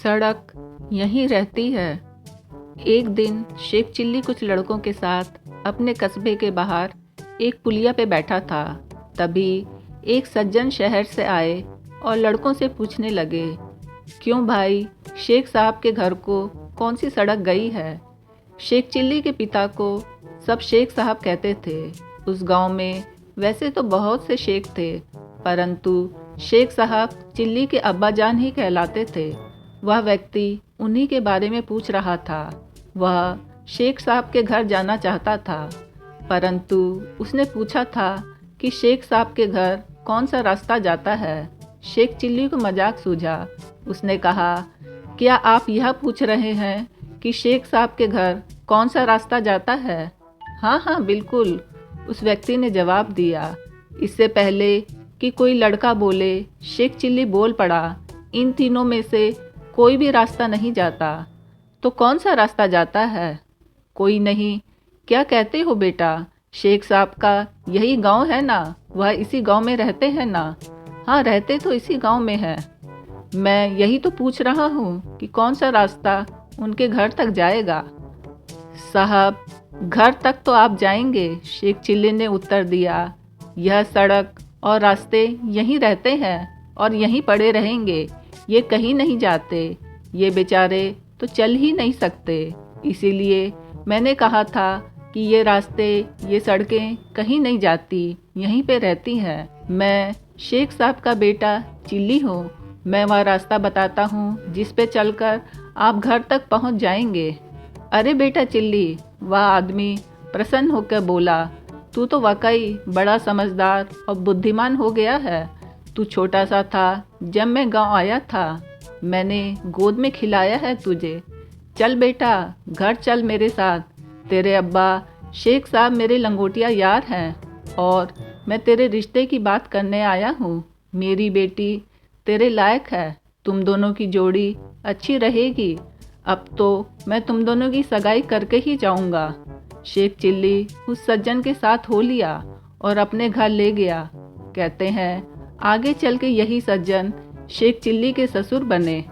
सड़क यहीं रहती है। एक दिन शेख चिल्ली कुछ लड़कों के साथ अपने कस्बे के बाहर एक पुलिया पे बैठा था। तभी एक सज्जन शहर से आए और लड़कों से पूछने लगे, क्यों भाई, शेख साहब के घर को कौन सी सड़क गई है? शेख चिल्ली के पिता को सब शेख साहब कहते थे। उस गांव में वैसे तो बहुत से शेख थे, परंतु शेख साहब चिल्ली के अब्बा जान ही कहलाते थे। वह व्यक्ति उन्हीं के बारे में पूछ रहा था। वह शेख साहब के घर जाना चाहता था, परंतु उसने पूछा था कि शेख साहब के घर कौन सा रास्ता जाता है। शेख चिल्ली को मजाक सूझा। उसने कहा, क्या आप यह पूछ रहे हैं कि शेख साहब के घर कौन सा रास्ता जाता है? हाँ हाँ बिल्कुल, उस व्यक्ति ने जवाब दिया। इससे पहले कि कोई लड़का बोले, शेख चिल्ली बोल पड़ा, इन तीनों में से कोई भी रास्ता नहीं जाता। तो कौन सा रास्ता जाता है? कोई नहीं। क्या कहते हो बेटा, शेख साहब का यही गांव है ना? वह इसी गांव में रहते हैं ना? हाँ, रहते तो इसी गांव में है। मैं यही तो पूछ रहा हूँ कि कौन सा रास्ता उनके घर तक जाएगा। साहब, घर तक तो आप जाएंगे, शेख चिल्ली ने उत्तर दिया। यह सड़क और रास्ते यहीं रहते हैं और यहीं पड़े रहेंगे। ये कहीं नहीं जाते। ये बेचारे तो चल ही नहीं सकते। इसीलिए मैंने कहा था कि ये रास्ते, ये सड़कें कहीं नहीं जाती, यहीं पे रहती हैं। मैं शेख साहब का बेटा चिल्ली हूँ। मैं वह रास्ता बताता हूँ जिस पे चलकर आप घर तक पहुँच जाएंगे। अरे बेटा चिल्ली, वह आदमी प्रसन्न होकर बोला, तू तो वाकई बड़ा समझदार और बुद्धिमान हो गया है। तू छोटा सा था जब मैं गांव आया था। मैंने गोद में खिलाया है तुझे। चल बेटा, घर चल मेरे साथ। तेरे अब्बा शेख साहब मेरे लंगोटिया यार हैं और मैं तेरे रिश्ते की बात करने आया हूँ। मेरी बेटी तेरे लायक है। तुम दोनों की जोड़ी अच्छी रहेगी। अब तो मैं तुम दोनों की सगाई करके ही जाऊँगा। शेख चिल्ली उस सज्जन के साथ हो लिया और अपने घर ले गया। कहते हैं आगे चल के यही सज्जन शेख चिल्ली के ससुर बने।